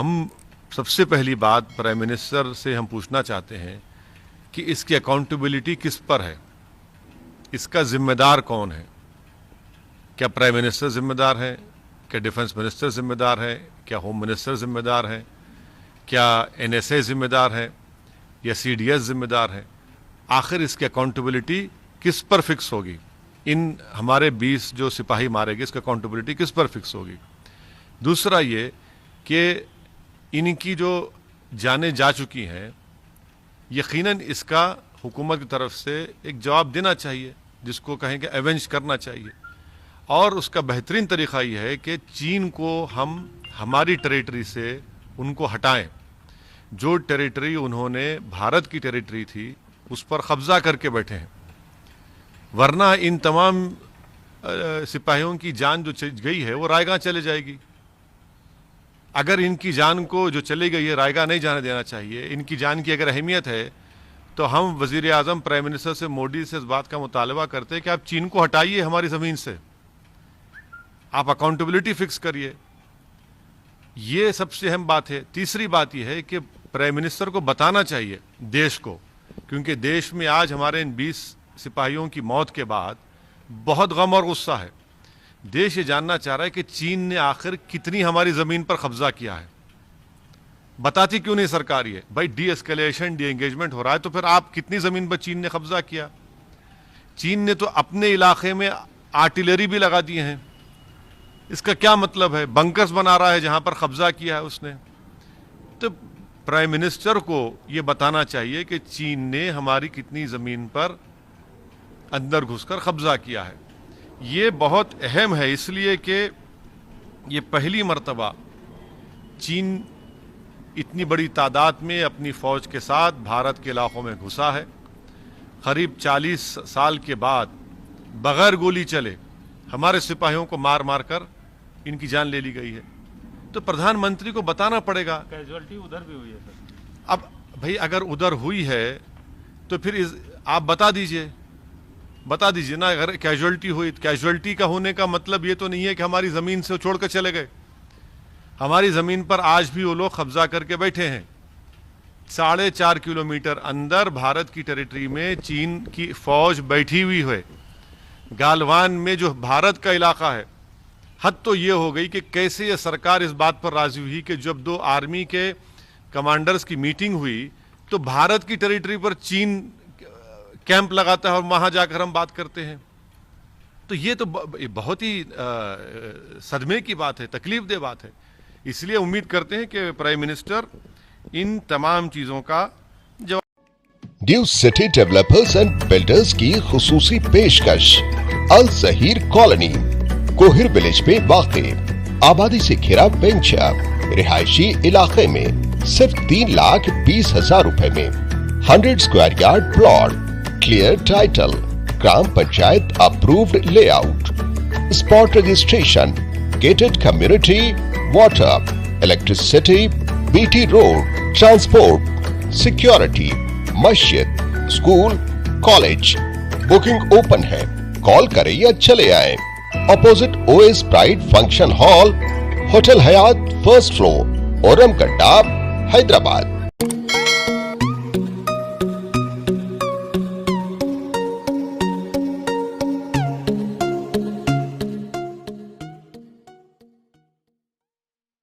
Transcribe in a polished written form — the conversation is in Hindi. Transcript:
हम सबसे पहली बात प्राइम मिनिस्टर से हम पूछना चाहते हैं कि इसकी अकाउंटेबिलिटी किस पर है, इसका जिम्मेदार कौन है। क्या प्राइम मिनिस्टर जिम्मेदार है, क्या डिफेंस मिनिस्टर जिम्मेदार है, क्या होम मिनिस्टर जिम्मेदार है, क्या एनएसए जिम्मेदार है या सीडीएस जिम्मेदार है। आखिर इसकी अकाउंटेबिलिटी किस पर फिक्स होगी। इन हमारे 20 जो सिपाही मारे गए, इसकी अकाउंटेबिलिटी किस पर फिक्स होगी। दूसरा ये कि इनकी जो जानें जा चुकी हैं, यकीनन इसका हुकूमत की तरफ से एक जवाब देना चाहिए, जिसको कहेंगे एवेंज करना चाहिए। और उसका बेहतरीन तरीक़ा यह है कि चीन को हम हमारी टेरिटरी से उनको हटाएं। जो टेरिटरी उन्होंने भारत की टेरिटरी थी उस पर कब्ज़ा करके बैठे हैं, वरना इन तमाम सिपाहियों की जान जो गई है वो रायगा चले जाएगी। अगर इनकी जान को जो चली गई है रायगा नहीं जाने देना चाहिए। इनकी जान की अगर अहमियत है तो हम वज़ीर आज़म प्राइम मिनिस्टर से, मोदी से इस बात का मुतालबा करते हैं कि आप चीन को हटाइए हमारी ज़मीन से, आप अकाउंटेबिलिटी फिक्स करिए। ये सबसे अहम बात है। तीसरी बात यह है कि प्राइम मिनिस्टर को बताना चाहिए देश को, क्योंकि देश में आज हमारे इन 20 सिपाहियों की मौत के बाद बहुत गम और गुस्सा है। देश ये जानना चाह रहा है कि चीन ने आखिर कितनी हमारी ज़मीन पर कब्जा किया है। बताती क्यों नहीं सरकार ये? भाई डी एस्केलेशन, डी एंगेजमेंट हो रहा है, तो फिर आप कितनी ज़मीन पर चीन ने कब्जा किया? चीन ने तो अपने इलाके में आर्टिलरी भी लगा दिए हैं। इसका क्या मतलब है? बंकर्स बना रहा है जहां पर कब्जा किया है उसने। तो प्राइम मिनिस्टर को यह बताना चाहिए कि चीन ने हमारी कितनी ज़मीन पर अंदर घुसकर कब्जा किया है। ये बहुत अहम है, इसलिए कि ये पहली मर्तबा चीन इतनी बड़ी तादाद में अपनी फ़ौज के साथ भारत के इलाकों में घुसा है। करीब 40 साल के बाद बग़ैर गोली चले हमारे सिपाहियों को मार मार कर इनकी जान ले ली गई है। तो प्रधानमंत्री को बताना पड़ेगा। कैजुअलिटी उधर भी हुई है सर। अब भाई अगर उधर हुई है तो फिर आप बता दीजिए ना। अगर कैजुअलिटी हुई, कैजुअलिटी का होने का मतलब ये तो नहीं है कि हमारी ज़मीन से छोड़ कर चले गए। हमारी ज़मीन पर आज भी वो लोग कब्जा करके बैठे हैं। 4.5 किलोमीटर अंदर भारत की टेरिटरी में चीन की फ़ौज बैठी हुई है। गालवान में जो भारत का इलाका है, हद तो ये हो गई कि कैसे ये सरकार इस बात पर राजी हुई कि जब 2 आर्मी के कमांडर्स की मीटिंग हुई तो भारत की टेरिटरी पर चीन कैंप लगाता है और वहां जाकर हम बात करते हैं। तो ये तो बहुत ही सदमे की बात है, तकलीफ दे बात है। इसलिए उम्मीद करते हैं कि प्राइम मिनिस्टर इन तमाम चीजों का जवाब। New city developers and builders की खुसूसी पेशकश अल ज़हीर कॉलोनी कोहिर विलेज में वाक़े आबादी से घिरा वेंचर रिहायशी इलाके में सिर्फ 3,20,000 रुपए में 100 square yard plot, clear title, ग्राम panchayat approved layout, spot registration, gated community, water, electricity, BT road, transport, security, मस्जिद, स्कूल, कॉलेज। बुकिंग ओपन है, कॉल करें या चले आए। Opposite OS pride function hall, hotel Hyatt, first floor, ओरम कट्टा, हैदराबाद।